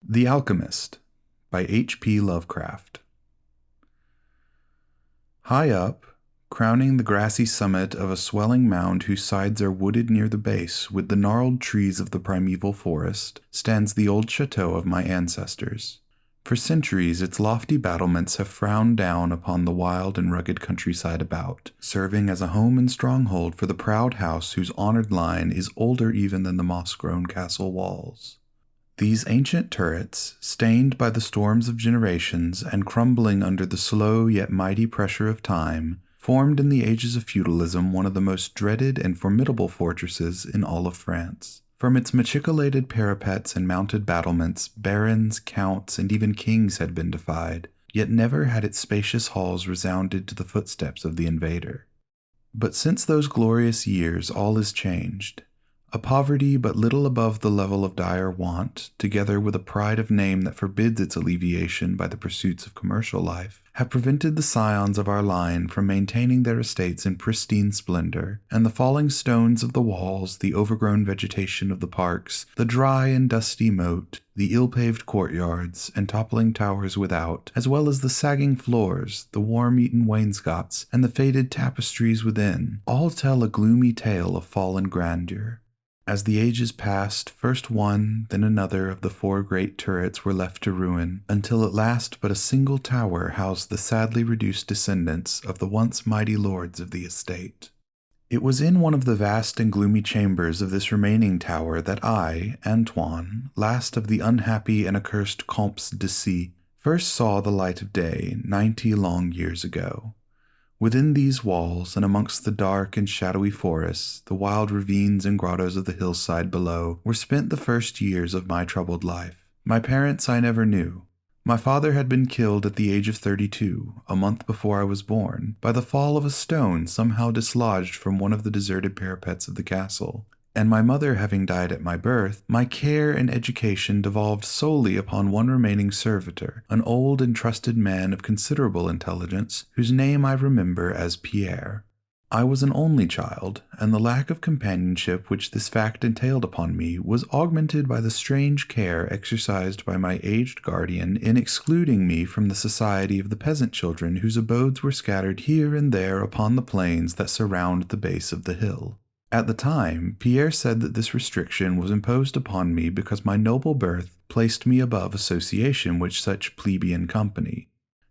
The Alchemist by H.P. Lovecraft. High up, crowning the grassy summit of a swelling mound whose sides are wooded near the base with the gnarled trees of the primeval forest, stands the old chateau of my ancestors. For centuries its lofty battlements have frowned down upon the wild and rugged countryside about, serving as a home and stronghold for the proud house whose honored line is older even than the moss-grown castle walls. These ancient turrets, stained by the storms of generations and crumbling under the slow yet mighty pressure of time, formed in the ages of feudalism one of the most dreaded and formidable fortresses in all of France. From its machicolated parapets and mounted battlements, barons, counts, and even kings had been defied, yet never had its spacious halls resounded to the footsteps of the invader. But since those glorious years all is changed. A poverty but little above the level of dire want, together with a pride of name that forbids its alleviation by the pursuits of commercial life, have prevented the scions of our line from maintaining their estates in pristine splendor, and the falling stones of the walls, the overgrown vegetation of the parks, the dry and dusty moat, the ill-paved courtyards, and toppling towers without, as well as the sagging floors, the worm-eaten wainscots, and the faded tapestries within, all tell a gloomy tale of fallen grandeur. As the ages passed, first one, then another of the four great turrets were left to ruin, until at last but a single tower housed the sadly reduced descendants of the once mighty lords of the estate. It was in one of the vast and gloomy chambers of this remaining tower that I, Antoine, last of the unhappy and accursed Comtes de C, first saw the light of day 90 long years ago. Within these walls, and amongst the dark and shadowy forests, the wild ravines and grottos of the hillside below, were spent the first years of my troubled life. My parents I never knew. My father had been killed at the age of 32, a month before I was born, by the fall of a stone somehow dislodged from one of the deserted parapets of the castle. And my mother having died at my birth, my care and education devolved solely upon one remaining servitor, an old and trusted man of considerable intelligence, whose name I remember as Pierre. I was an only child, and the lack of companionship which this fact entailed upon me was augmented by the strange care exercised by my aged guardian in excluding me from the society of the peasant children whose abodes were scattered here and there upon the plains that surround the base of the hill. At the time, Pierre said that this restriction was imposed upon me because my noble birth placed me above association with such plebeian company.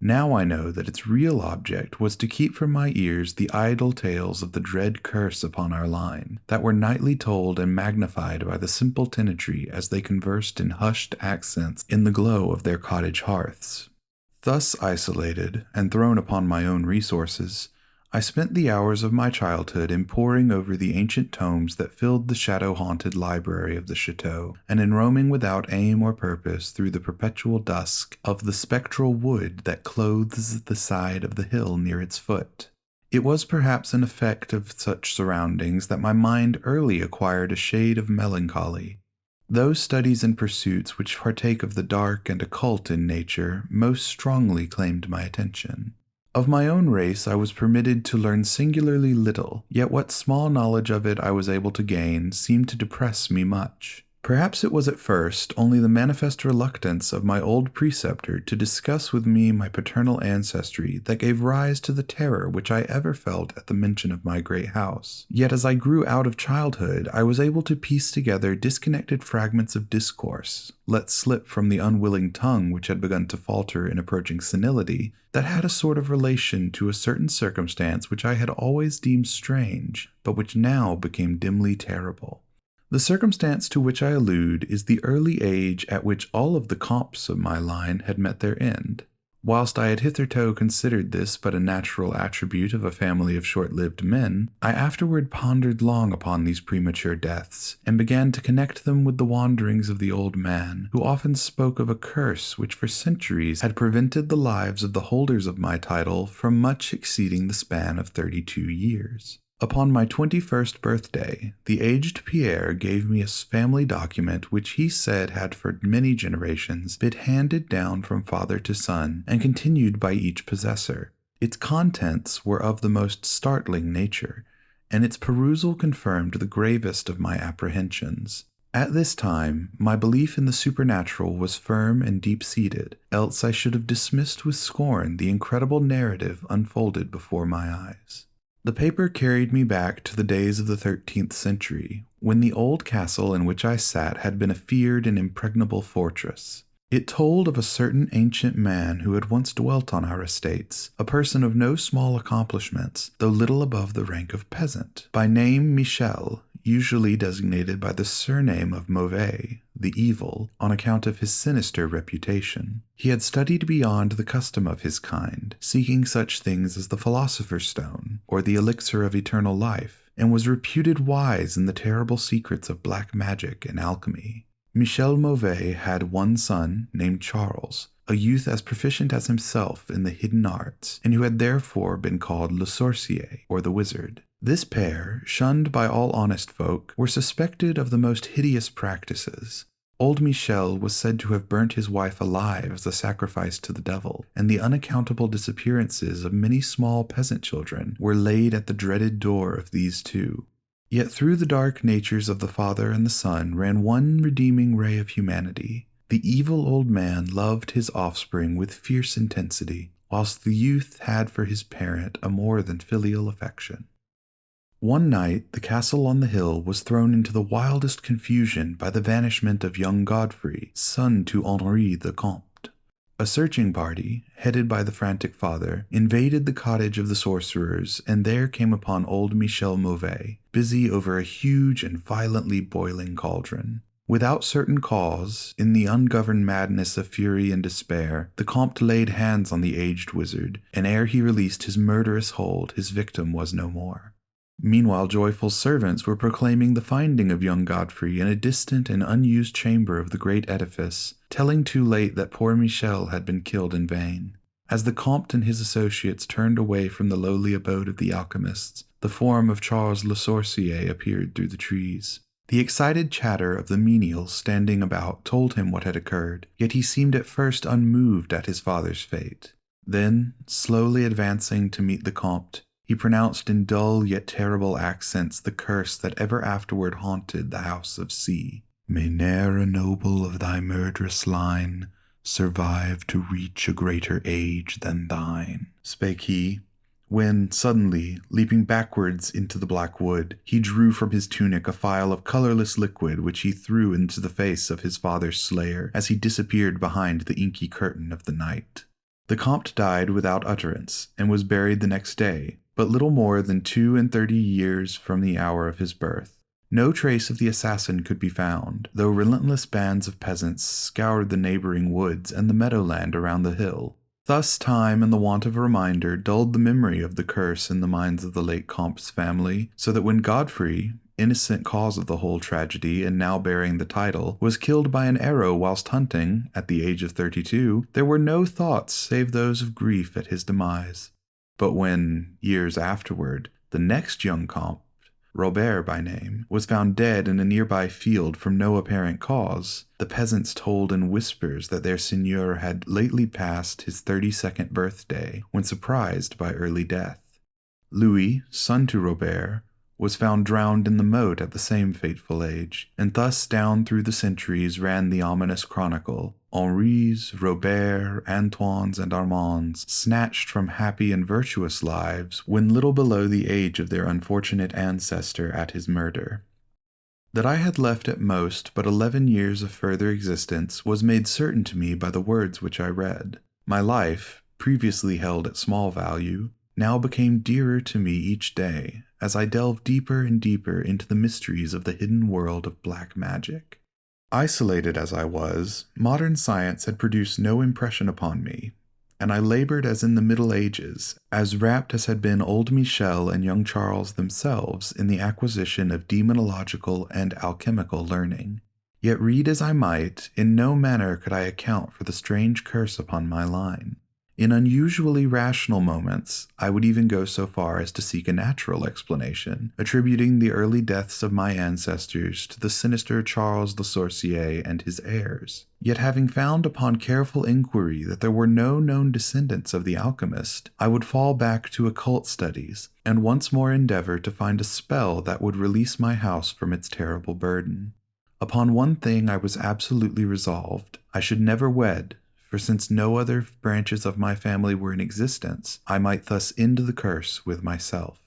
Now I know that its real object was to keep from my ears the idle tales of the dread curse upon our line, that were nightly told and magnified by the simple tenantry as they conversed in hushed accents in the glow of their cottage hearths. Thus isolated, and thrown upon my own resources, I spent the hours of my childhood in poring over the ancient tomes that filled the shadow-haunted library of the chateau, and in roaming without aim or purpose through the perpetual dusk of the spectral wood that clothes the side of the hill near its foot. It was perhaps an effect of such surroundings that my mind early acquired a shade of melancholy. Those studies and pursuits which partake of the dark and occult in nature most strongly claimed my attention. Of my own race I was permitted to learn singularly little, yet what small knowledge of it I was able to gain seemed to depress me much. Perhaps it was at first only the manifest reluctance of my old preceptor to discuss with me my paternal ancestry that gave rise to the terror which I ever felt at the mention of my great house. Yet as I grew out of childhood, I was able to piece together disconnected fragments of discourse, let slip from the unwilling tongue which had begun to falter in approaching senility, that had a sort of relation to a certain circumstance which I had always deemed strange, but which now became dimly terrible. The circumstance to which I allude is the early age at which all of the Comtes of my line had met their end. Whilst I had hitherto considered this but a natural attribute of a family of short-lived men, I afterward pondered long upon these premature deaths, and began to connect them with the wanderings of the old man, who often spoke of a curse which for centuries had prevented the lives of the holders of my title from much exceeding the span of 32 years. Upon my 21st birthday, the aged Pierre gave me a family document which he said had for many generations been handed down from father to son and continued by each possessor. Its contents were of the most startling nature, and its perusal confirmed the gravest of my apprehensions. At this time, my belief in the supernatural was firm and deep-seated, else I should have dismissed with scorn the incredible narrative unfolded before my eyes. The paper carried me back to the days of the 13th century, when the old castle in which I sat had been a feared and impregnable fortress. It told of a certain ancient man who had once dwelt on our estates, a person of no small accomplishments, though little above the rank of peasant, by name Michel, usually designated by the surname of Mauvais, the evil, on account of his sinister reputation. He had studied beyond the custom of his kind, seeking such things as the philosopher's stone, or the elixir of eternal life, and was reputed wise in the terrible secrets of black magic and alchemy. Michel Mauvais had one son named Charles, a youth as proficient as himself in the hidden arts, and who had therefore been called Le Sorcier, or the Wizard. This pair, shunned by all honest folk, were suspected of the most hideous practices. Old Michel was said to have burnt his wife alive as a sacrifice to the devil, and the unaccountable disappearances of many small peasant children were laid at the dreaded door of these two. Yet through the dark natures of the father and the son ran one redeeming ray of humanity. The evil old man loved his offspring with fierce intensity, whilst the youth had for his parent a more than filial affection. One night the castle on the hill was thrown into the wildest confusion by the vanishment of young Godfrey, son to Henri the Comte. A searching party, headed by the frantic father, invaded the cottage of the sorcerers, and there came upon old Michel Mauvais, busy over a huge and violently boiling cauldron. Without certain cause, in the ungoverned madness of fury and despair, the Comte laid hands on the aged wizard, and ere he released his murderous hold, his victim was no more. Meanwhile, joyful servants were proclaiming the finding of young Godfrey in a distant and unused chamber of the great edifice, telling too late that poor Michel had been killed in vain. As the Comte and his associates turned away from the lowly abode of the alchemists, the form of Charles Le Sorcier appeared through the trees. The excited chatter of the menials standing about told him what had occurred, yet he seemed at first unmoved at his father's fate. Then, slowly advancing to meet the Comte, he pronounced in dull yet terrible accents the curse that ever afterward haunted the house of C. May ne'er a noble of thy murderous line survive to reach a greater age than thine, spake he, when, suddenly, leaping backwards into the black wood, he drew from his tunic a phial of colorless liquid which he threw into the face of his father's slayer as he disappeared behind the inky curtain of the night. The Comte died without utterance, and was buried the next day, but little more than 32 years from the hour of his birth. No trace of the assassin could be found, though relentless bands of peasants scoured the neighboring woods and the meadowland around the hill. Thus time and the want of a reminder dulled the memory of the curse in the minds of the late Comte's family, so that when Godfrey, innocent cause of the whole tragedy and now bearing the title, was killed by an arrow whilst hunting, at the age of 32, there were no thoughts save those of grief at his demise. But when, years afterward, the next young Comte, Robert by name, was found dead in a nearby field from no apparent cause, the peasants told in whispers that their seigneur had lately passed his 32nd birthday when surprised by early death. Louis, son to Robert, was found drowned in the moat at the same fateful age, and thus down through the centuries ran the ominous chronicle, Henri's, Robert, Antoine's, and Armand's, snatched from happy and virtuous lives when little below the age of their unfortunate ancestor at his murder. That I had left at most but 11 years of further existence was made certain to me by the words which I read. My life, previously held at small value, now became dearer to me each day, as I delved deeper and deeper into the mysteries of the hidden world of black magic. Isolated as I was, modern science had produced no impression upon me, and I labored as in the Middle Ages, as rapt as had been old Michel and young Charles themselves in the acquisition of demonological and alchemical learning. Yet read as I might, in no manner could I account for the strange curse upon my line. In unusually rational moments, I would even go so far as to seek a natural explanation, attributing the early deaths of my ancestors to the sinister Charles Le Sorcier and his heirs. Yet having found upon careful inquiry that there were no known descendants of the alchemist, I would fall back to occult studies, and once more endeavor to find a spell that would release my house from its terrible burden. Upon one thing I was absolutely resolved. I should never wed, for since no other branches of my family were in existence, I might thus end the curse with myself.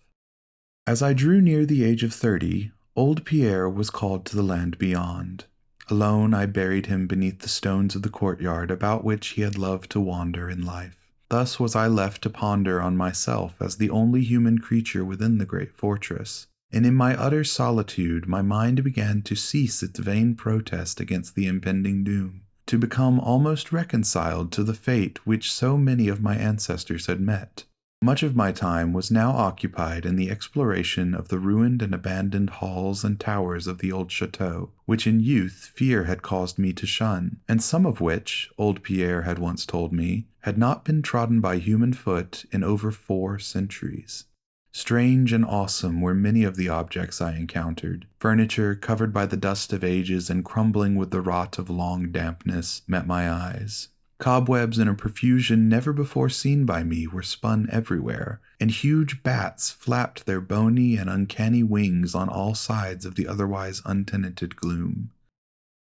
As I drew near the age of 30, old Pierre was called to the land beyond. Alone I buried him beneath the stones of the courtyard about which he had loved to wander in life. Thus was I left to ponder on myself as the only human creature within the great fortress, and in my utter solitude my mind began to cease its vain protest against the impending doom, to become almost reconciled to the fate which so many of my ancestors had met. Much of my time was now occupied in the exploration of the ruined and abandoned halls and towers of the old chateau, which in youth fear had caused me to shun, and some of which, old Pierre had once told me, had not been trodden by human foot in over 4 centuries. Strange and awesome were many of the objects I encountered. Furniture, covered by the dust of ages and crumbling with the rot of long dampness, met my eyes. Cobwebs in a profusion never before seen by me were spun everywhere, and huge bats flapped their bony and uncanny wings on all sides of the otherwise untenanted gloom.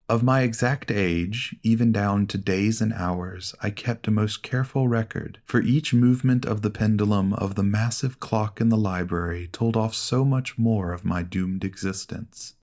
Of my exact age, even down to days and hours, I kept a most careful record, for each movement of the pendulum of the massive clock in the library told off so much more of my doomed existence.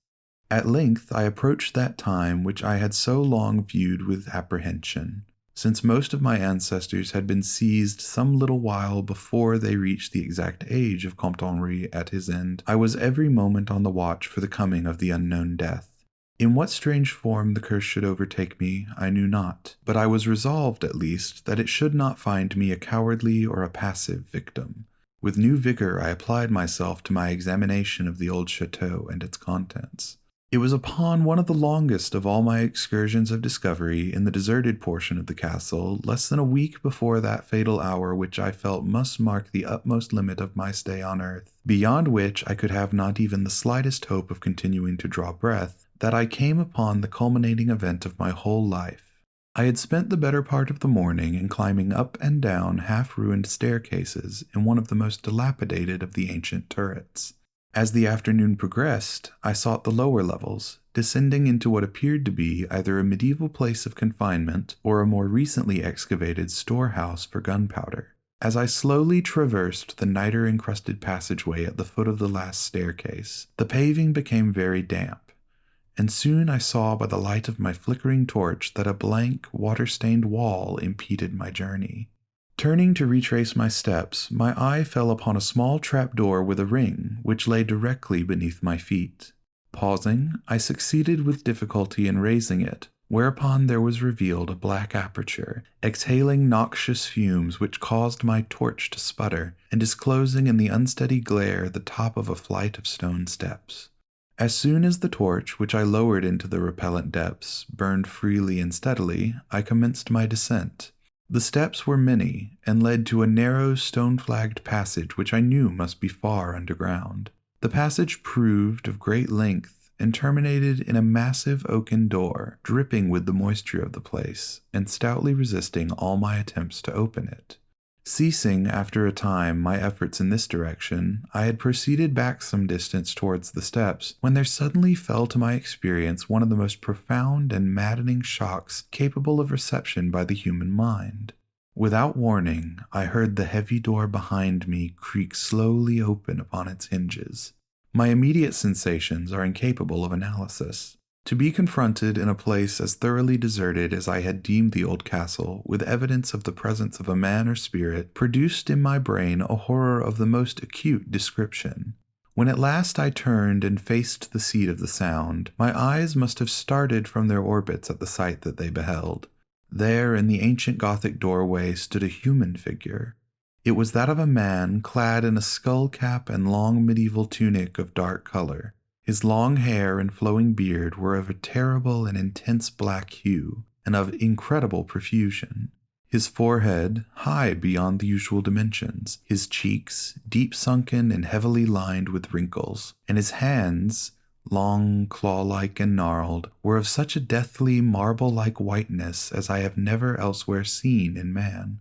At length I approached that time which I had so long viewed with apprehension. Since most of my ancestors had been seized some little while before they reached the exact age of Comte Henri at his end, I was every moment on the watch for the coming of the unknown death. In what strange form the curse should overtake me, I knew not, but I was resolved, at least, that it should not find me a cowardly or a passive victim. With new vigor I applied myself to my examination of the old chateau and its contents. It was upon one of the longest of all my excursions of discovery in the deserted portion of the castle, less than a week before that fatal hour which I felt must mark the utmost limit of my stay on earth, beyond which I could have not even the slightest hope of continuing to draw breath, that I came upon the culminating event of my whole life. I had spent the better part of the morning in climbing up and down half-ruined staircases in one of the most dilapidated of the ancient turrets. As the afternoon progressed, I sought the lower levels, descending into what appeared to be either a medieval place of confinement or a more recently excavated storehouse for gunpowder. As I slowly traversed the niter-encrusted passageway at the foot of the last staircase, the paving became very damp, and soon I saw by the light of my flickering torch that a blank, water-stained wall impeded my journey. Turning to retrace my steps, my eye fell upon a small trapdoor with a ring, which lay directly beneath my feet. Pausing, I succeeded with difficulty in raising it, whereupon there was revealed a black aperture, exhaling noxious fumes which caused my torch to sputter, and disclosing in the unsteady glare the top of a flight of stone steps. As soon as the torch, which I lowered into the repellent depths, burned freely and steadily, I commenced my descent. The steps were many, and led to a narrow stone-flagged passage which I knew must be far underground. The passage proved of great length, and terminated in a massive oaken door, dripping with the moisture of the place, and stoutly resisting all my attempts to open it. Ceasing, after a time, my efforts in this direction, I had proceeded back some distance towards the steps, when there suddenly fell to my experience one of the most profound and maddening shocks capable of reception by the human mind. Without warning, I heard the heavy door behind me creak slowly open upon its hinges. My immediate sensations are incapable of analysis. To be confronted in a place as thoroughly deserted as I had deemed the old castle, with evidence of the presence of a man or spirit, produced in my brain a horror of the most acute description. When at last I turned and faced the seat of the sound, my eyes must have started from their orbits at the sight that they beheld. There, in the ancient Gothic doorway, stood a human figure. It was that of a man clad in a skull cap and long medieval tunic of dark color. His long hair and flowing beard were of a terrible and intense black hue, and of incredible profusion. His forehead, high beyond the usual dimensions, his cheeks, deep sunken and heavily lined with wrinkles, and his hands, long, claw-like and gnarled, were of such a deathly, marble-like whiteness as I have never elsewhere seen in man.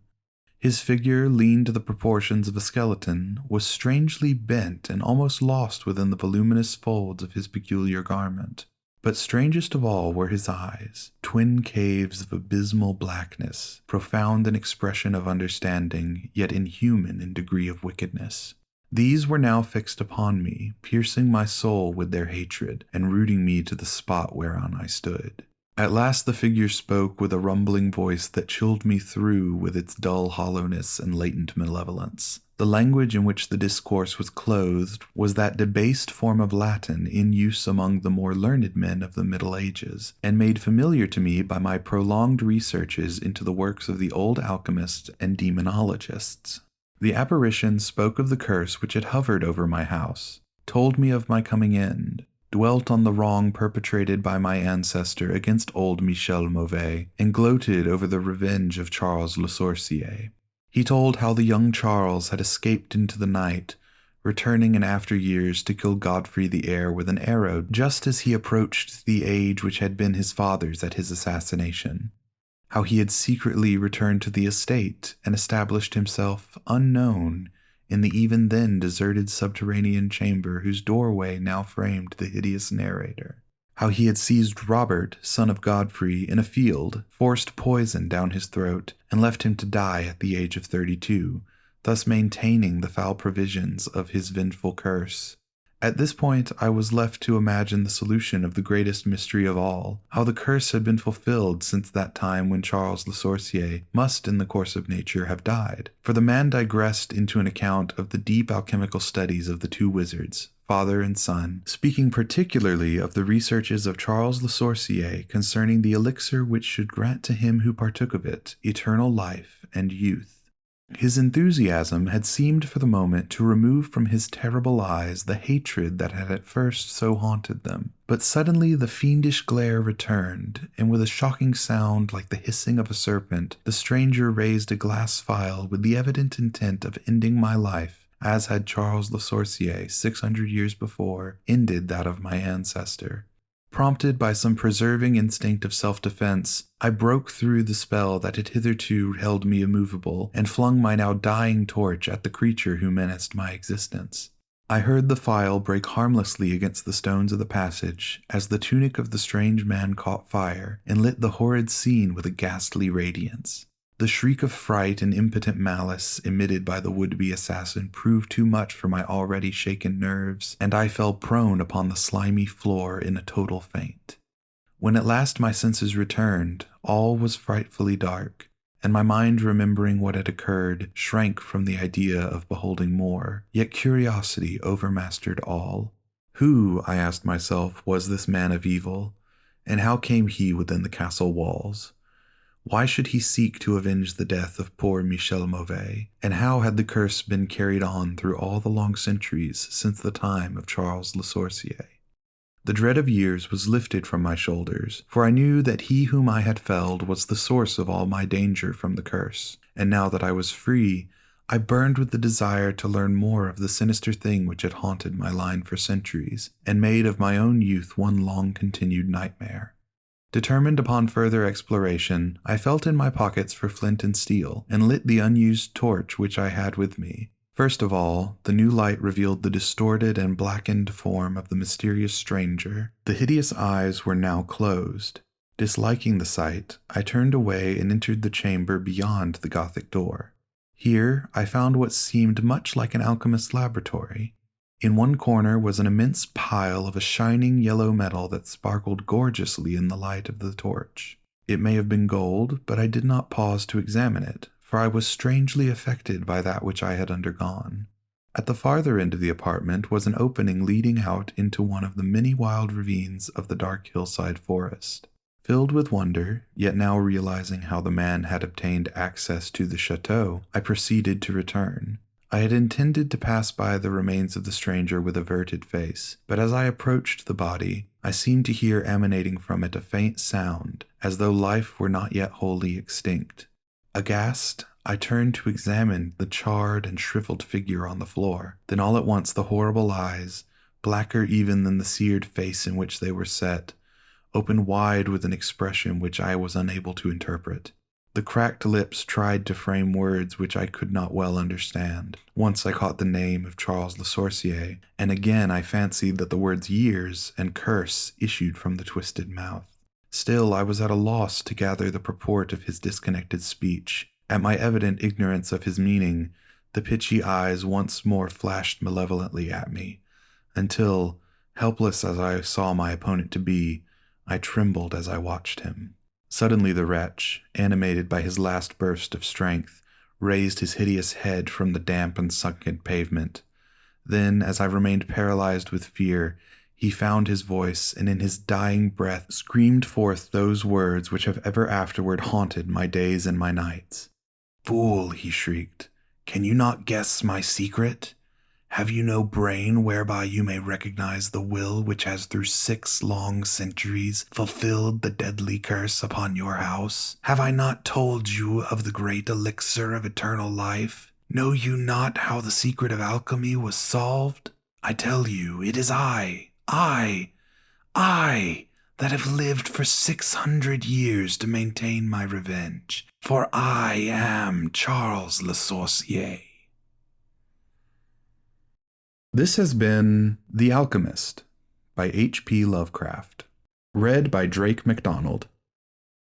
His figure, lean to the proportions of a skeleton, was strangely bent and almost lost within the voluminous folds of his peculiar garment. But strangest of all were his eyes, twin caves of abysmal blackness, profound in expression of understanding, yet inhuman in degree of wickedness. These were now fixed upon me, piercing my soul with their hatred, and rooting me to the spot whereon I stood. At last the figure spoke with a rumbling voice that chilled me through with its dull hollowness and latent malevolence. The language in which the discourse was clothed was that debased form of Latin in use among the more learned men of the Middle Ages, and made familiar to me by my prolonged researches into the works of the old alchemists and demonologists. The apparition spoke of the curse which had hovered over my house, told me of my coming end, dwelt on the wrong perpetrated by my ancestor against old Michel Mauvais, and gloated over the revenge of Charles Le Sorcier. He told how the young Charles had escaped into the night, returning in after years to kill Godfrey the heir with an arrow just as he approached the age which had been his father's at his assassination. How he had secretly returned to the estate and established himself, unknown, in the even then deserted subterranean chamber whose doorway now framed the hideous narrator. How he had seized Robert, son of Godfrey, in a field, forced poison down his throat, and left him to die at the age of 32, thus maintaining the foul provisions of his vengeful curse. At this point, I was left to imagine the solution of the greatest mystery of all, how the curse had been fulfilled since that time when Charles Le Sorcier must in the course of nature have died. For the man digressed into an account of the deep alchemical studies of the two wizards, father and son, speaking particularly of the researches of Charles Le Sorcier concerning the elixir which should grant to him who partook of it eternal life and youth. His enthusiasm had seemed for the moment to remove from his terrible eyes the hatred that had at first so haunted them. But suddenly the fiendish glare returned, and with a shocking sound like the hissing of a serpent, the stranger raised a glass phial with the evident intent of ending my life, as had Charles Le Sorcier 600 years before ended that of my ancestor. Prompted by some preserving instinct of self-defense, I broke through the spell that had hitherto held me immovable, and flung my now dying torch at the creature who menaced my existence. I heard the phial break harmlessly against the stones of the passage, as the tunic of the strange man caught fire, and lit the horrid scene with a ghastly radiance. The shriek of fright and impotent malice emitted by the would-be assassin proved too much for my already shaken nerves, and I fell prone upon the slimy floor in a total faint. When at last my senses returned, all was frightfully dark, and my mind, remembering what had occurred, shrank from the idea of beholding more, yet curiosity overmastered all. Who, I asked myself, was this man of evil, and how came he within the castle walls? Why should he seek to avenge the death of poor Michel Mauvais, and how had the curse been carried on through all the long centuries since the time of Charles Le Sorcier? The dread of years was lifted from my shoulders, for I knew that he whom I had felled was the source of all my danger from the curse, and now that I was free, I burned with the desire to learn more of the sinister thing which had haunted my line for centuries, and made of my own youth one long-continued nightmare. Determined upon further exploration, I felt in my pockets for flint and steel, and lit the unused torch which I had with me. First of all, the new light revealed the distorted and blackened form of the mysterious stranger. The hideous eyes were now closed. Disliking the sight, I turned away and entered the chamber beyond the Gothic door. Here I found what seemed much like an alchemist's laboratory. In one corner was an immense pile of a shining yellow metal that sparkled gorgeously in the light of the torch. It may have been gold, but I did not pause to examine it, for I was strangely affected by that which I had undergone. At the farther end of the apartment was an opening leading out into one of the many wild ravines of the dark hillside forest. Filled with wonder, yet now realizing how the man had obtained access to the chateau, I proceeded to return. I had intended to pass by the remains of the stranger with averted face, but as I approached the body, I seemed to hear emanating from it a faint sound, as though life were not yet wholly extinct. Aghast, I turned to examine the charred and shriveled figure on the floor. Then all at once the horrible eyes, blacker even than the seared face in which they were set, opened wide with an expression which I was unable to interpret. The cracked lips tried to frame words which I could not well understand. Once I caught the name of Charles Le Sorcier, and again I fancied that the words years and curse issued from the twisted mouth. Still, I was at a loss to gather the purport of his disconnected speech. At my evident ignorance of his meaning, the pitchy eyes once more flashed malevolently at me, until, helpless as I saw my opponent to be, I trembled as I watched him. Suddenly the wretch, animated by his last burst of strength, raised his hideous head from the damp and sunken pavement. Then, as I remained paralyzed with fear, he found his voice, and in his dying breath screamed forth those words which have ever afterward haunted my days and my nights. "Fool," he shrieked, "can you not guess my secret? Have you no brain whereby you may recognize the will which has through 6 long centuries fulfilled the deadly curse upon your house? Have I not told you of the great elixir of eternal life? Know you not how the secret of alchemy was solved? I tell you, it is I, that have lived for 600 years to maintain my revenge. For I am Charles Le Sorcier." This has been The Alchemist by H.P. Lovecraft, read by Drake McDonald.